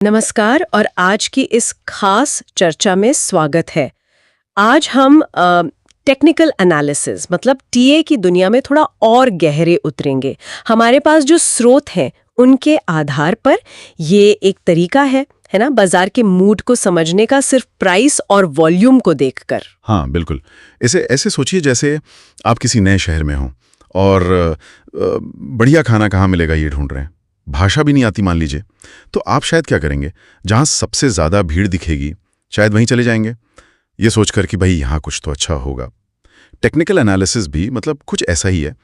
नमस्कार और आज की इस खास चर्चा में स्वागत है। आज हम टेक्निकल एनालिसिस मतलब टीए की दुनिया में थोड़ा और गहरे उतरेंगे। हमारे पास जो स्रोत हैं उनके आधार पर ये एक तरीका है ना, बाजार के मूड को समझने का सिर्फ प्राइस और वॉल्यूम को देखकर। हाँ बिल्कुल। इसे ऐसे सोचिए जैसे आप किसी नए शहर में हों और बढ़िया खाना कहाँ मिलेगा ये ढूंढ रहे हैं, भाषा भी नहीं आती मान लीजिए, तो आप शायद क्या करेंगे, जहाँ सबसे ज़्यादा भीड़ दिखेगी शायद वहीं चले जाएंगे, ये सोचकर कि भाई यहाँ कुछ तो अच्छा होगा। टेक्निकल एनालिसिस भी मतलब कुछ ऐसा ही है।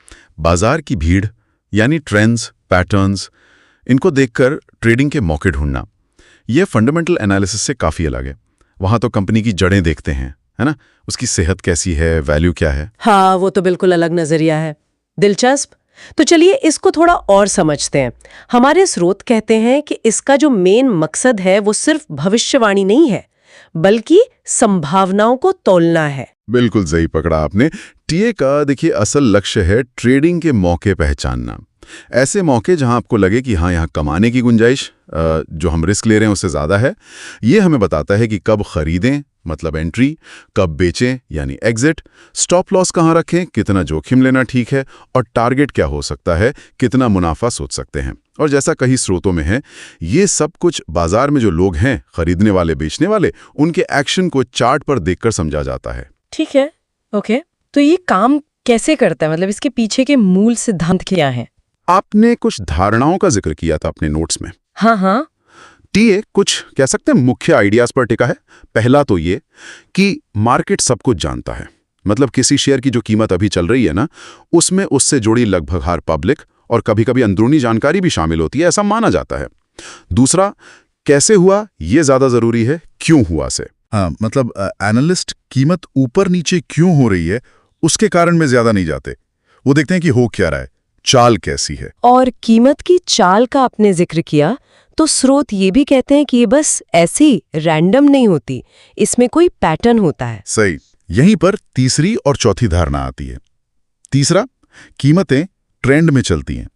बाजार की भीड़ यानी ट्रेंड्स, पैटर्न्स, इनको देखकर ट्रेडिंग के मौके ढूंढना, ये फंडामेंटल एनालिसिस से काफ़ी अलग है। वहाँ तो कंपनी की जड़ें देखते हैं, है ना, उसकी सेहत कैसी है, वैल्यू क्या है। हाँ, वो तो बिल्कुल अलग नजरिया है। दिलचस्प। तो चलिए इसको थोड़ा और समझते हैं। हमारे स्रोत कहते हैं कि इसका जो मेन मकसद है वो सिर्फ भविष्यवाणी नहीं है, बल्कि संभावनाओं को तोलना है। बिल्कुल सही पकड़ा आपने। टीए का देखिए असल लक्ष्य है ट्रेडिंग के मौके पहचानना। ऐसे मौके जहां आपको लगे कि हाँ, यहाँ कमाने की गुंजाइश, जो हम रिस्क ले रहे हैं उससे ज़्यादा है। ये हमें बताता है कि कब खरीदें मतलब एंट्री, कब बेचें यानी एग्जिट, स्टॉप लॉस कहाँ रखें, कितना जोखिम लेना ठीक है, और टारगेट क्या हो सकता है, कितना मुनाफा सोच सकते हैं। और जैसा कई स्रोतों में है, ये सब कुछ बाजार में जो लोग हैं, खरीदने वाले बेचने वाले, उनके एक्शन को चार्ट पर देखकर समझा जाता है। ठीक है, ओके। तो ये काम कैसे करता है, मतलब इसके पीछे के मूल सिद्धांत क्या हैं? आपने कुछ धारणाओं का जिक्र किया था अपने नोट्स में। हाँ। टीए कुछ कह सकते हैं मुख्य आइडियाज पर टिका है। पहला तो ये कि मार्केट सब कुछ जानता है, मतलब किसी शेयर की जो कीमत अभी चल रही है ना, उसमें उससे जुड़ी लगभग हर पब्लिक और कभी-कभी अंदरूनी जानकारी भी शामिल होती है, ऐसा माना जाता है। दूसरा, कैसे हुआ ये ज्यादा जरूरी है, क्यों हुआ से। हाँ, मतलब एनालिस्ट कीमत ऊपर नीचे क्यों हो रही है उसके कारण में ज्यादा नहीं जाते, वो देखते हैं कि हो क्या रहा है, चाल कैसी है। और कीमत की चाल का आपने जिक्र किया, तो स्रोत ये भी कहते हैं कि ये बस ऐसी रैंडम नहीं होती, इसमें कोई पैटर्न होता है। सही। यहीं पर तीसरी और चौथी धारणा आती है। तीसरा, कीमतें ट्रेंड में चलती हैं,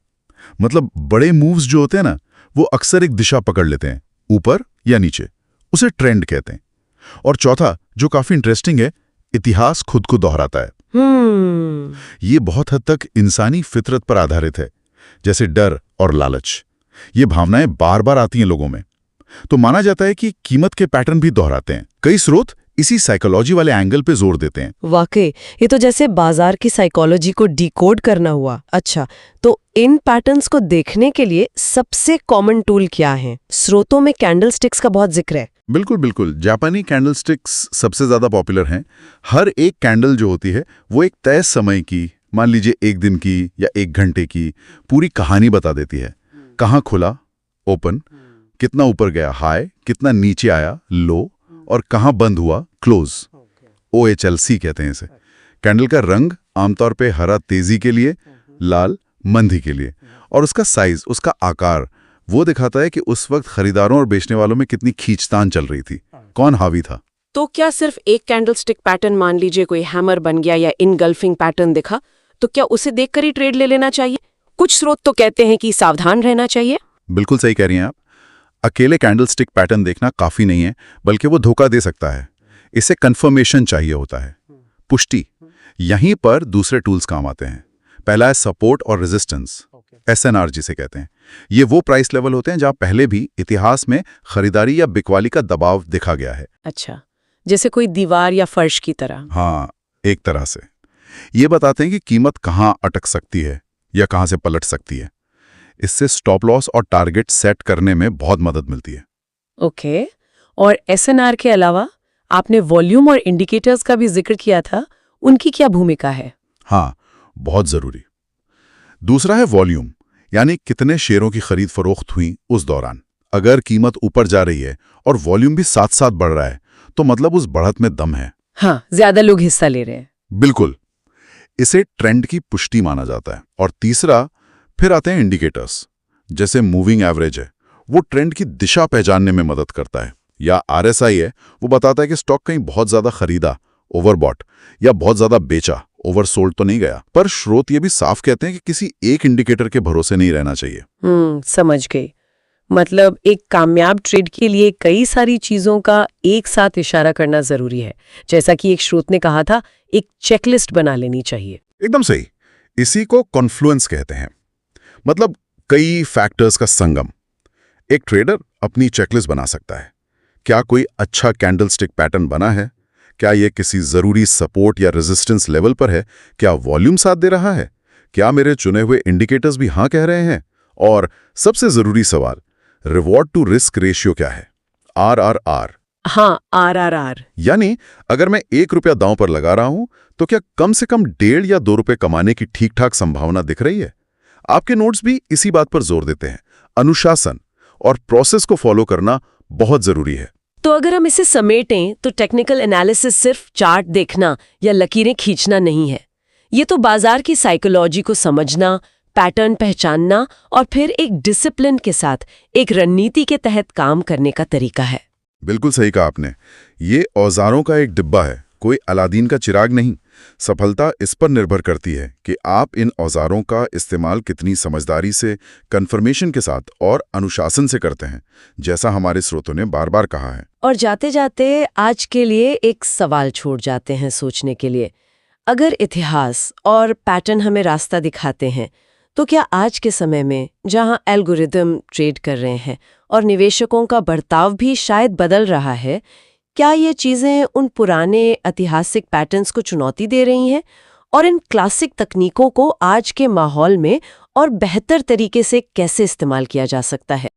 मतलब बड़े मूव्स जो होते हैं ना, वो अक्सर एक दिशा पकड़ लेते हैं, ऊपर या नीचे, उसे ट्रेंड कहते हैं। और चौथा, जो काफी इंटरेस्टिंग है, इतिहास खुद को दोहराता है। ये बहुत हद तक इंसानी फितरत पर आधारित है, जैसे डर और लालच। ये भावनाएं बार बार आती हैं लोगों में, तो माना जाता है कि कीमत के पैटर्न भी दोहराते हैं। कई स्रोत इसी साइकोलॉजी वाले एंगल पे जोर देते हैं। वाकई, ये तो जैसे बाजार की साइकोलॉजी को डिकोड करना हुआ। अच्छा, तो इन पैटर्न्स को देखने के लिए सबसे कॉमन टूल क्या है? स्रोतों में कैंडलस्टिक्स का बहुत जिक्र है। बिल्कुल बिल्कुल, जापानी कैंडलस्टिक्स सबसे ज्यादा पॉपुलर हैं। हर एक कैंडल जो होती है वो एक तय समय की, मान लीजिए एक दिन की या एक घंटे की, पूरी कहानी बता देती है। कहाँ खुला, ओपन, कितना ऊपर गया, हाई, कितना नीचे आया, लो, और कहाँ बंद हुआ, क्लोज। OHLC कहते हैं इसे। कैंडल का रंग आमतौर पे हरा तेजी के लिए, लाल मंदी के लिए, और उसका साइज, उसका आकार, वो दिखाता है कि उस वक्त खरीदारों और बेचने वालों में कितनी खींचतान चल रही थी, कौन हावी था। तो क्या सिर्फ एक कैंडलस्टिक पैटर्न, मान लीजिए कोई हैमर बन गया या इनगल्फिंग पैटर्न दिखा, तो क्या उसे देखकर ही ट्रेड ले लेना चाहिए? कुछ स्रोत तो कहते हैं कि सावधान रहना चाहिए। बिल्कुल सही कह रही हैं आप। अकेले कैंडलस्टिक पैटर्न देखना काफी नहीं है, बल्कि वो धोखा दे सकता है। इसे कंफर्मेशन चाहिए होता है, पुष्टि। यहीं पर दूसरे टूल्स काम आते हैं। पहला है सपोर्ट और रेजिस्टेंस, SNR जिसे कहते हैं। ये वो प्राइस लेवल होते हैं जहां पहले भी इतिहास में खरीदारी या बिकवाली का दबाव देखा गया है। अच्छा, जैसे कोई दीवार या फर्श की तरह। हाँ, एक तरह से ये बताते हैं कि कीमत कहाँ अटक सकती है या कहाँ से पलट सकती है। इससे स्टॉप लॉस और टारगेट सेट करने में बहुत मदद मिलती है। ओके, और SNR के अलावा आपने वॉल्यूम और इंडिकेटर्स का भी जिक्र किया था, उनकी क्या भूमिका है? हाँ, बहुत जरूरी। दूसरा है वॉल्यूम, यानी कितने शेयरों की खरीद फरोख्त हुई उस दौरान। अगर कीमत ऊपर जा रही है और वॉल्यूम भी साथ साथ बढ़ रहा है, तो मतलब उस बढ़त में दम है। हाँ, ज्यादा लोग हिस्सा ले रहे हैं। बिल्कुल, इसे ट्रेंड की पुष्टि माना जाता है। और तीसरा फिर आते हैं इंडिकेटर्स, जैसे मूविंग एवरेज है, वो ट्रेंड की दिशा पहचानने में मदद करता है। या RSI है, वो बताता है कि स्टॉक कहीं बहुत ज्यादा खरीदा, ओवरबॉट, या बहुत ज्यादा बेचा, ओवरसोल्ड तो नहीं गया। पर स्रोत ये भी साफ कहते हैं कि किसी एक इंडिकेटर के भरोसे नहीं रहना चाहिए। समझ गई। मतलब एक कामयाब ट्रेड के लिए कई सारी चीजों का एक साथ इशारा करना जरूरी है। जैसा कि एक स्रोत ने कहा था, एक चेकलिस्ट बना लेनी चाहिए। एकदम सही। इसी को कॉन्फ्लुएंस कहते हैं, मतलब कई फैक्टर्स का संगम। एक ट्रेडर अपनी चेकलिस्ट बना सकता है। क्या कोई अच्छा कैंडलस्टिक पैटर्न बना है? क्या यह किसी जरूरी सपोर्ट या रेजिस्टेंस लेवल पर है? क्या वॉल्यूम साथ दे रहा है? क्या मेरे चुने हुए इंडिकेटर्स भी हाँ कह रहे हैं? और सबसे जरूरी सवाल, रिवॉर्ड टू रिस्क रेशियो क्या है? RRR। हाँ, RRR। यानी अगर मैं ₹1 दांव पर लगा रहा हूं तो क्या कम से कम 1.5 या ₹2 कमाने की ठीक ठाक संभावना दिख रही है? आपके नोट्स भी इसी बात पर जोर देते हैं। अनुशासन और प्रोसेस को फॉलो करना बहुत जरूरी है। तो अगर हम इसे समेटें तो टेक्निकल एनालिसिस सिर्फ चार्ट देखना या लकीरें खींचना नहीं है। ये तो बाजार की साइकोलॉजी को समझना, पैटर्न पहचानना और फिर एक डिसिप्लिन के साथ एक रणनीति के तहत काम करने का तरीका है। बिल्कुल सही कहा आपने। ये औजारों का एक डिब्बा है, कोई अलादीन का चिराग नहीं। सफलता इस पर निर्भर करती है कि आप इन औजारों का इस्तेमाल कितनी समझदारी से, कन्फर्मेशन के साथ और अनुशासन से करते हैं, जैसा हमारे स्रोतों ने बार बार कहा है। और जाते जाते आज के लिए एक सवाल छोड़ जाते हैं सोचने के लिए। अगर इतिहास और पैटर्न हमें रास्ता दिखाते हैं, तो क्या आज के समय में जहां एल्गोरिदम ट्रेड कर रहे हैं और निवेशकों का बर्ताव भी शायद बदल रहा है, क्या ये चीजें उन पुराने ऐतिहासिक पैटर्न्स को चुनौती दे रही हैं और इन क्लासिक तकनीकों को आज के माहौल में और बेहतर तरीके से कैसे इस्तेमाल किया जा सकता है?